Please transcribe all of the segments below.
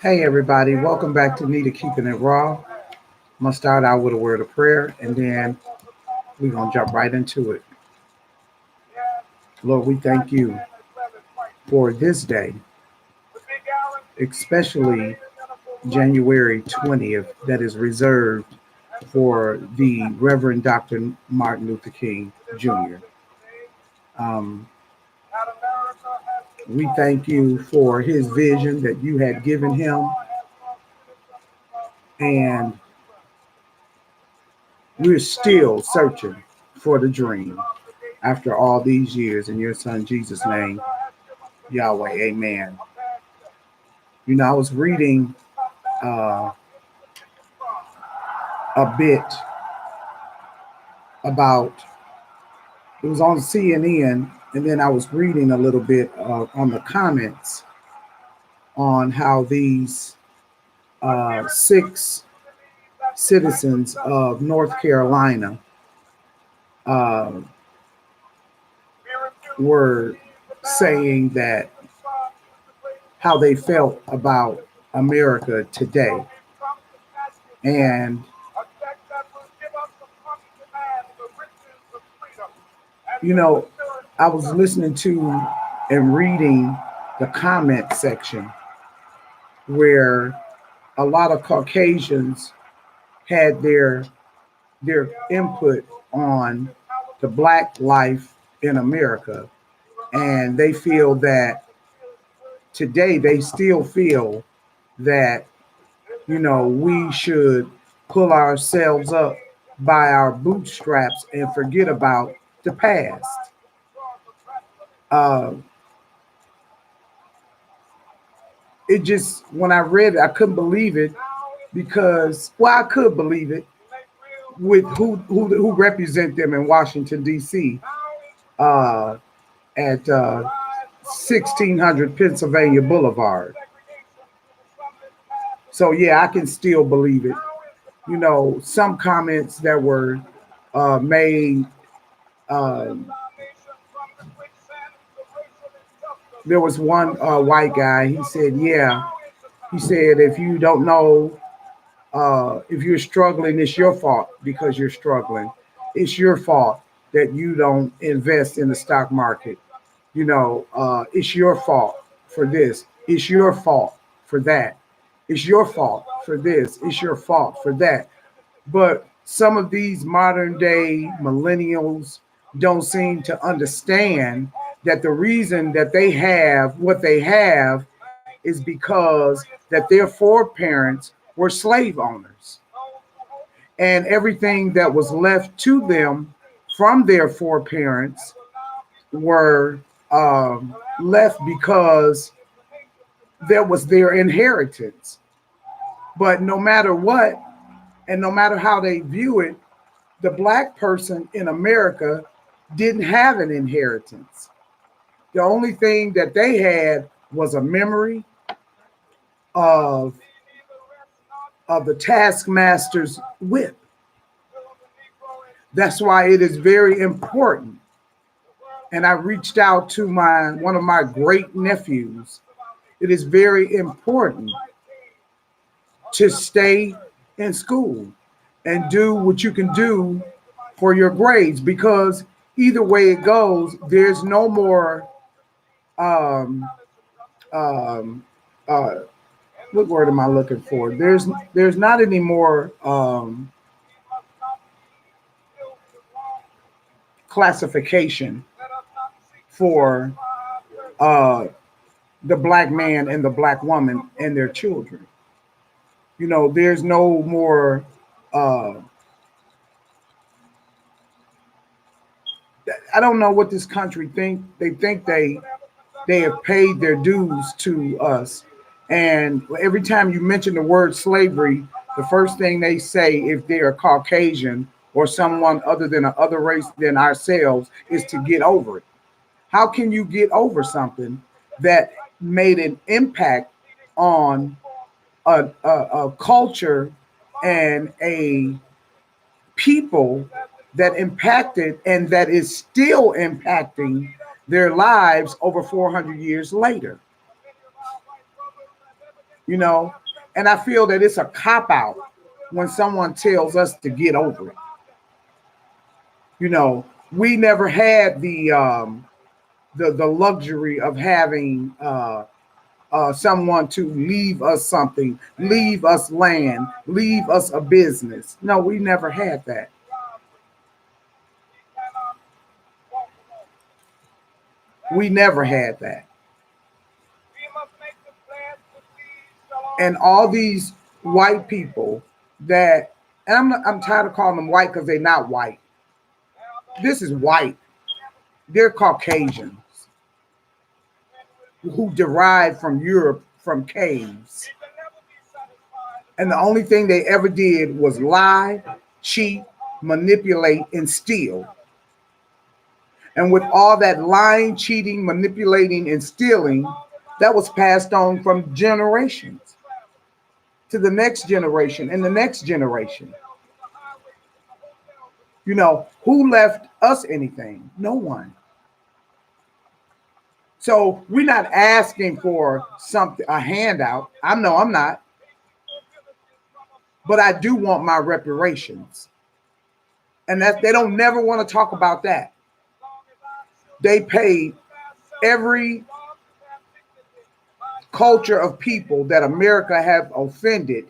Hey everybody, welcome back to Nita Keeping It Raw. I'm gonna start out with a word of prayer and then we're gonna jump right into it. Lord, we thank you for this day, especially January 20th, that is reserved for the Reverend Dr. Martin Luther King Jr. Um, we thank you for his vision that you had given him, and we're still searching for the dream after all these years. In your son Jesus' name, Yahweh, amen. You know, I was reading uh, a bit about, it was on CNN, and then I was reading a little bit on the comments on how these six citizens of North Carolina uh, were saying that how they felt about America today. And, you know, I was listening to and reading the comment section where a lot of Caucasians had their input on the black life in America. And they feel that today they still feel that, you know, we should pull ourselves up by our bootstraps and forget about the past. Uh, it just, when I read it, I couldn't believe it because, well, I could believe it with who represent them in Washington D.C. Uh, at 1600 Pennsylvania Boulevard. So yeah, I can still believe it. You know, some comments that were made. Um, there was one white guy. He said, "Yeah." He said, "If you don't know, if you're struggling, it's your fault because you're struggling. It's your fault that you don't invest in the stock market. You know, it's your fault for this. It's your fault for that. It's your fault for this. It's your fault for that." But some of these modern day millennials don't seem to understand that the reason that they have what they have is because that their foreparents were slave owners, and everything that was left to them from their foreparents were left because that was their inheritance. But no matter what, and no matter how they view it, the black person in America didn't have an inheritance. The only thing that they had was a memory of the taskmaster's whip. That's why it is very important. And I reached out to my one of my great nephews. It is very important to stay in school and do what you can do for your grades, because either way it goes, there's no more um, um, uh, what word am I looking for? There's not any more classification for uh, the black man and the black woman and their children. You know, there's no more. Uh, I don't know what this country think. They think they have paid their dues to us, and every time you mention the word slavery, the first thing they say, if they're Caucasian or someone other than another race than ourselves, is to get over it. How can you get over something that made an impact on a culture and a people that impacted and that is still impacting their lives over 400 years later? you know. And I feel that it's a cop out when someone tells us to get over it. You know, we never had the luxury of having someone to leave us something, leave us land, leave us a business. No, we never had that. We never had that. And all these white people that, and I'm tired of calling them white because they're not white. This is white. They're Caucasians who derived from Europe from caves. And the only thing they ever did was lie, cheat, manipulate, and steal. And with all that lying, cheating, manipulating, and stealing, that was passed on from generations to the next generation and the next generation. You know, who left us anything? No one. So we're not asking for something, a handout. I know I'm not, but I do want my reparations. And that they don't never want to talk about that. They paid every culture of people that America have offended,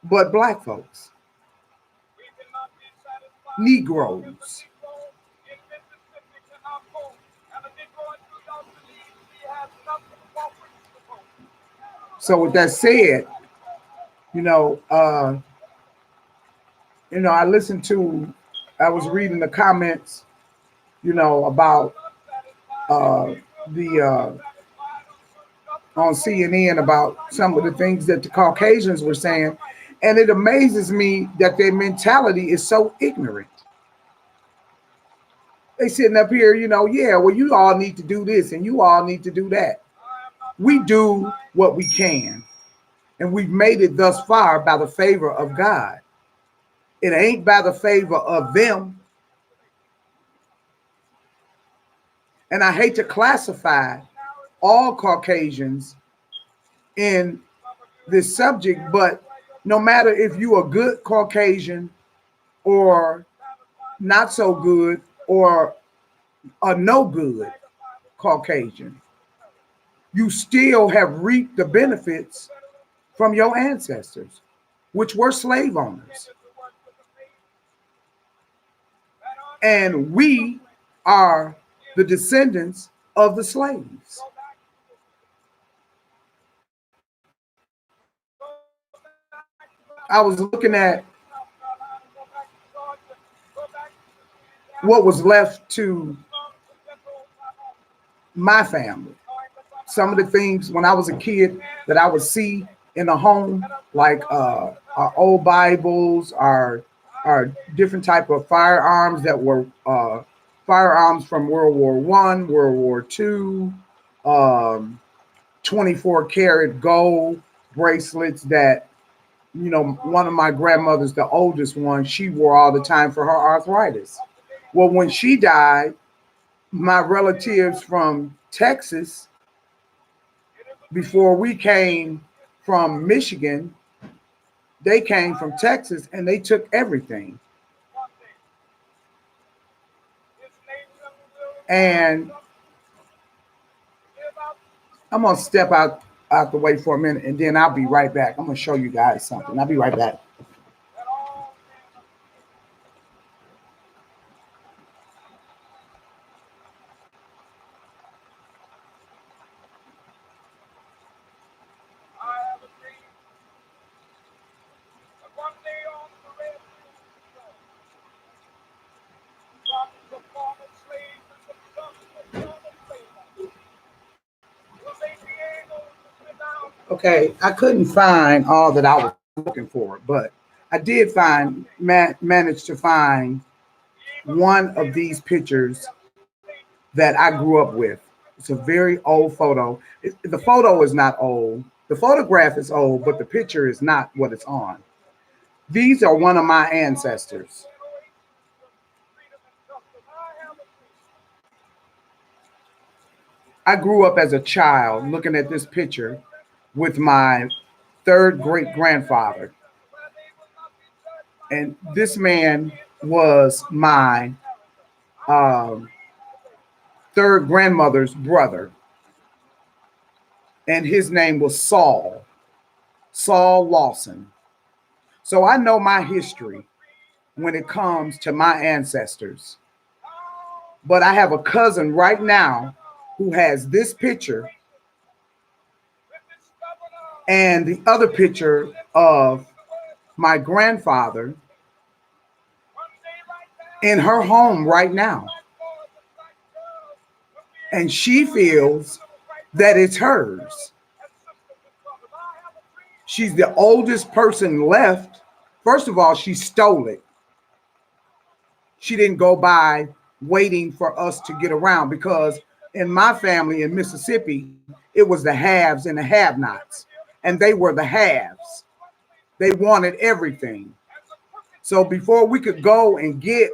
but black folks, Negroes. So with that said, you know, I listened to, I was reading the comments, about the on CNN about some of the things that the Caucasians were saying, and it amazes me that their mentality is so ignorant. They sitting up here, yeah, well, you all need to do this and you all need to do that. We do what we can, and we've made it thus far by the favor of God. It ain't by the favor of them. And I hate to classify all Caucasians in this subject, but no matter if you a good Caucasian or not so good or a no good Caucasian, you still have reaped the benefits from your ancestors, which were slave owners. And we are the descendants of the slaves. I was looking at what was left to my family. Some of the things when I was a kid that I would see in the home, like our old Bibles, our different type of firearms that were firearms from World War I, World War II, 24 karat gold bracelets that, one of my grandmothers, the oldest one, she wore all the time for her arthritis. Well, when she died, my relatives from Texas, before we came from Michigan, they came from Texas and they took everything. And I'm going to step out the way for a minute and then I'll be right back. I'm going to show you guys something. I'll be right back. Okay, I couldn't find all that I was looking for, but I did manage to find one of these pictures that I grew up with. It's a very old photo. The photo is not old. The photograph is old, but the picture is not what it's on. These are one of my ancestors. I grew up as a child looking at this picture with my third great grandfather. And this man was my um, third grandmother's brother. And his name was Saul Lawson. So I know my history when it comes to my ancestors. But I have a cousin right now who has this picture and the other picture of my grandfather in her home right now. And she feels that it's hers. She's the oldest person left. First of all, she stole it. She didn't go by waiting for us to get around, because in my family in Mississippi, it was the haves and the have-nots, and they were the haves. They wanted everything. So before we could go and get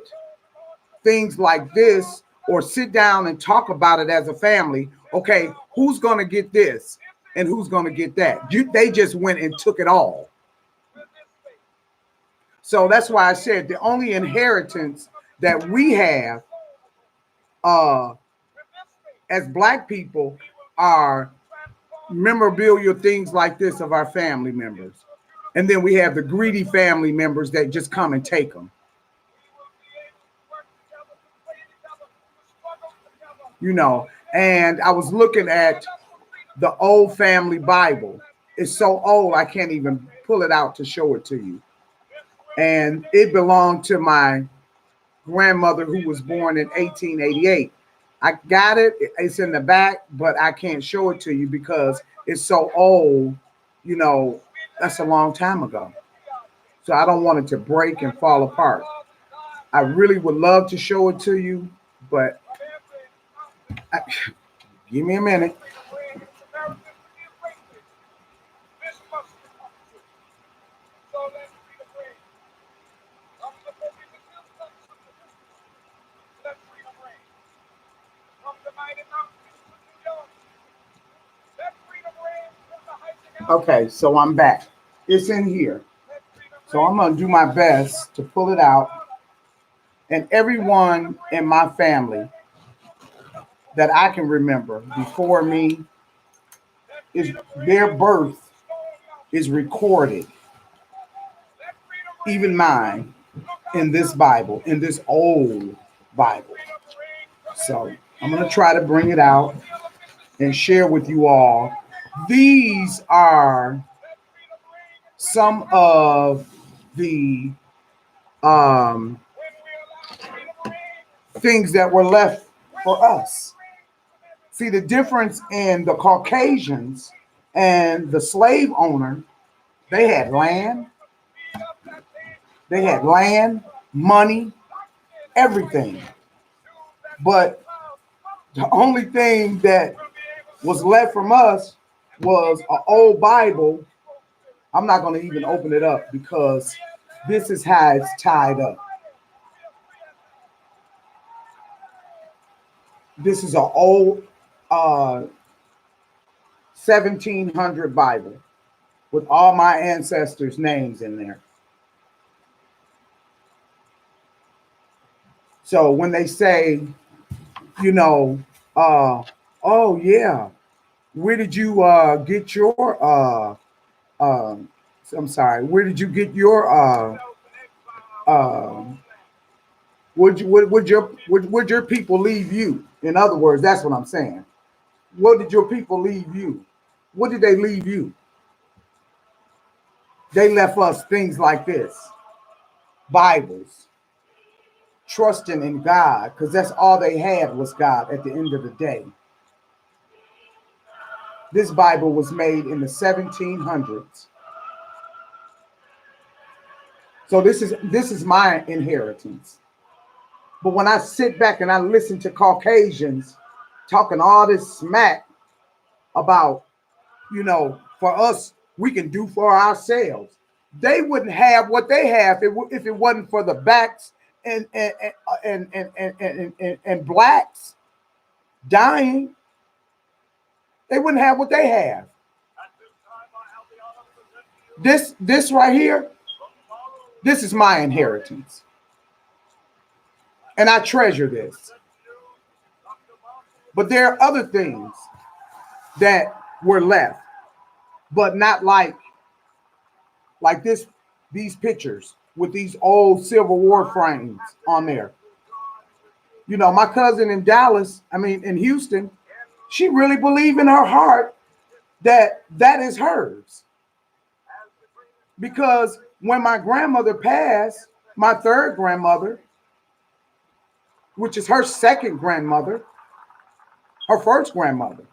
things like this or sit down and talk about it as a family, okay, who's going to get this and who's going to get that? They just went and took it all. So that's why I said the only inheritance that we have as Black people are memorabilia, things like this of our family members. And then we have the greedy family members that just come and take them. You know, and I was looking at the old family Bible. It's so old, I can't even pull it out to show it to you. And it belonged to my grandmother who was born in 1888. I got it. It's in the back, but I can't show it to you because it's so old. You know, that's a long time ago. So I don't want it to break and fall apart. I really would love to show it to you, but give me a minute. Okay, so I'm back. It's in here. So I'm going to do my best to pull it out. And everyone in my family that I can remember before me, is their birth is recorded, even mine, in this Bible, in this old Bible. So I'm going to try to bring it out and share with you all. These are some of the things that were left for us. See, the difference in the Caucasians and the slave owner, they had land, money, everything. But the only thing that was left from us was an old Bible. I'm not going to even open it up because this is how it's tied up. This is an old 1700 Bible with all my ancestors' names in there. So when they say, you know, oh yeah, where did you get your I'm sorry, where did you get your would your people leave you? In other words, that's what I'm saying. What did your people leave you? What did they leave you? They left us things like this: Bibles, trusting in God, because that's all they had was God at the end of the day. This Bible was made in the 1700s. So this is my inheritance. But when I sit back and I listen to Caucasians talking all this smack about, you know, for us, we can do for ourselves. They wouldn't have what they have if it wasn't for the blacks and blacks dying. They wouldn't have what they have. This right here, this is my inheritance. And I treasure this. But there are other things that were left, but not like these pictures with these old Civil War frames on there. You know, my cousin in Dallas, I mean in Houston, she really believed in her heart that that is hers. Because when my grandmother passed, my third grandmother, which is her second grandmother, her first grandmother,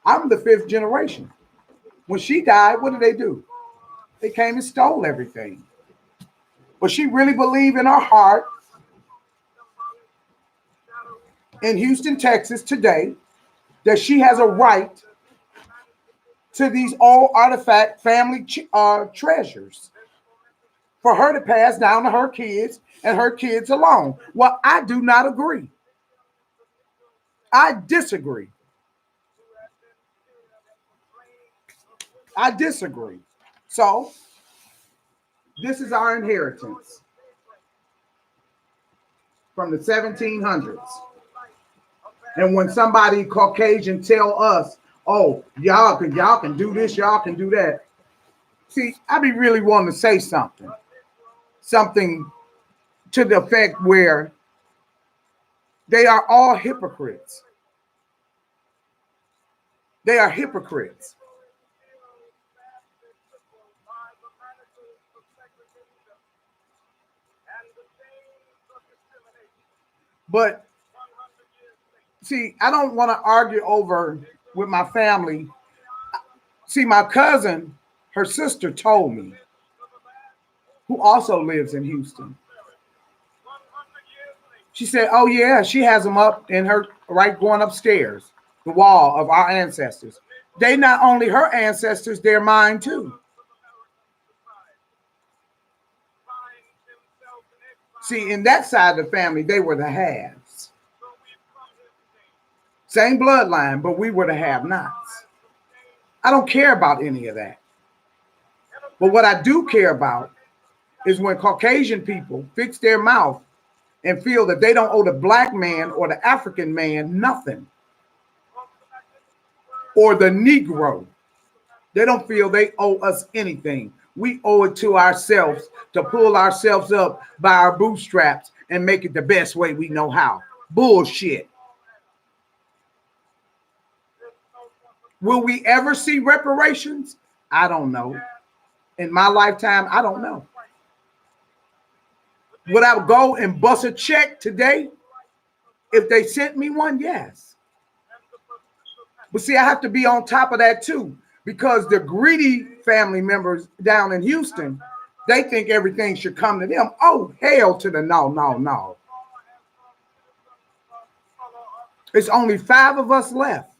I'm the fifth generation. When she died, what did they do? They came and stole everything. But she really believed in her heart in Houston, Texas today that she has a right to these old artifact family treasures for her to pass down to her kids and her kids alone. Well, I do not agree. I disagree. I disagree. So, this is our inheritance from the 1700s. And when somebody Caucasian tell us, "Oh, y'all can do this, y'all can do that," see, I be really wanting to say something to the effect where they are all hypocrites. They are hypocrites. But see, I don't want to argue over with my family. See, my cousin, her sister told me, who also lives in Houston. She said, "Oh yeah, she has them up in her right going upstairs, the wall of our ancestors. They not only her ancestors, they're mine too." See, in that side of the family, they were the haves. Same bloodline, but we were the have-nots. I don't care about any of that. But what I do care about is when Caucasian people fix their mouth and feel that they don't owe the black man or the African man nothing. Or the Negro. They don't feel they owe us anything. We owe it to ourselves to pull ourselves up by our bootstraps and make it the best way we know how. Bullshit. Will we ever see reparations? I don't know. In my lifetime, I don't know. Would I go and bust a check today if they sent me one? Yes. But see, I have to be on top of that too, because the greedy family members down in Houston, they think everything should come to them. Oh, hell to the no, no, no. It's only 5 of us left.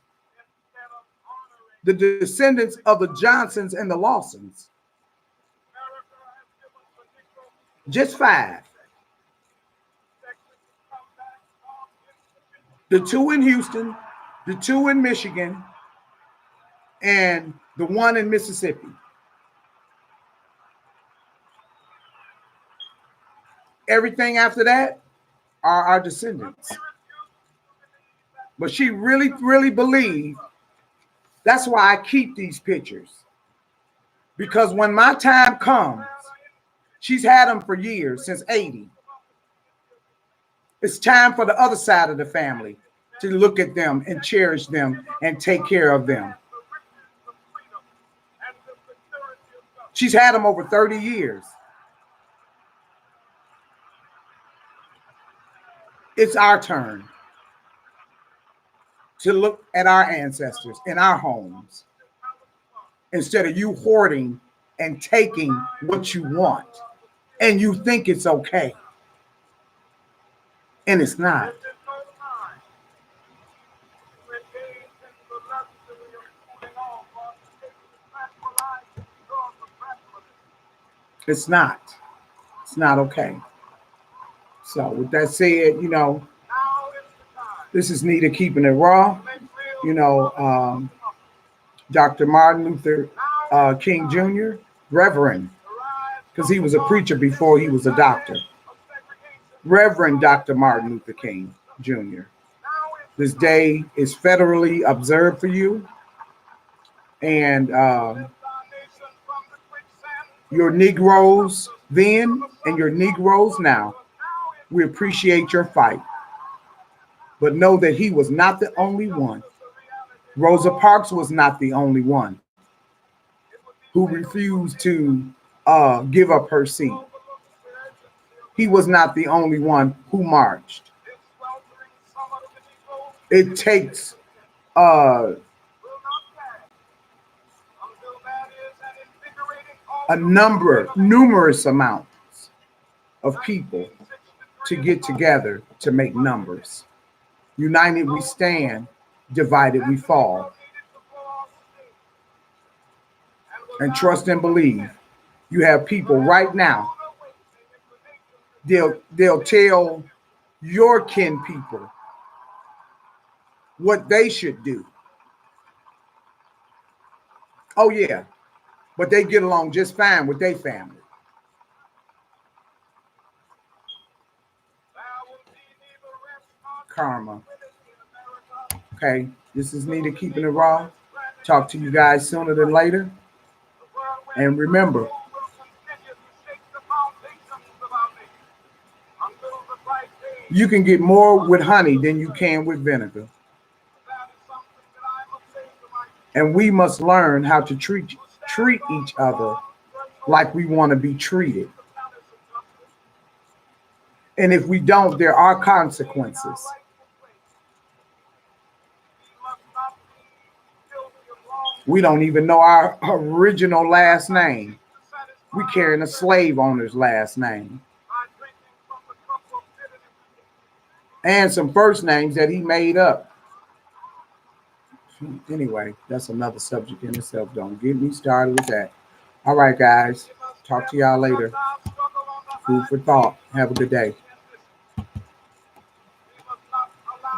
The descendants of the Johnsons and the Lawsons. Just 5. The 2 in Houston, the 2 in Michigan, and the 1 in Mississippi. Everything after that are our descendants. But she really, really believed. That's why I keep these pictures. Because when my time comes, she's had them for years, since 80. It's time for the other side of the family to look at them and cherish them and take care of them. She's had them over 30 years. It's our turn to look at our ancestors in our homes instead of you hoarding and taking what you want and you think it's okay. And it's not. It's not. It's not okay. So with that said, this is Nita keeping it raw. You know, Dr. Martin Luther King Jr., Reverend, because he was a preacher before he was a doctor. Reverend Dr. Martin Luther King Jr. This day is federally observed for you, and your Negroes then and your Negroes now, we appreciate your fight. But know that he was not the only one. Rosa Parks was not the only one who refused to give up her seat. He was not the only one who marched. It takes numerous amounts of people to get together to make numbers. United we stand, divided we fall. And trust and believe. You have people right now. They'll tell your kin people what they should do. Oh yeah, but they get along just fine with their family. Karma. Okay, this is Nita keeping it raw. Talk to you guys sooner than later. And remember, you can get more with honey than you can with vinegar. And we must learn how to treat each other like we want to be treated. And if we don't, there are consequences. We don't even know our original last name. We carrying a slave owner's last name. And some first names that he made up. Anyway, that's another subject in itself. Don't get me started with that. All right, guys. Talk to y'all later. Food for thought. Have a good day.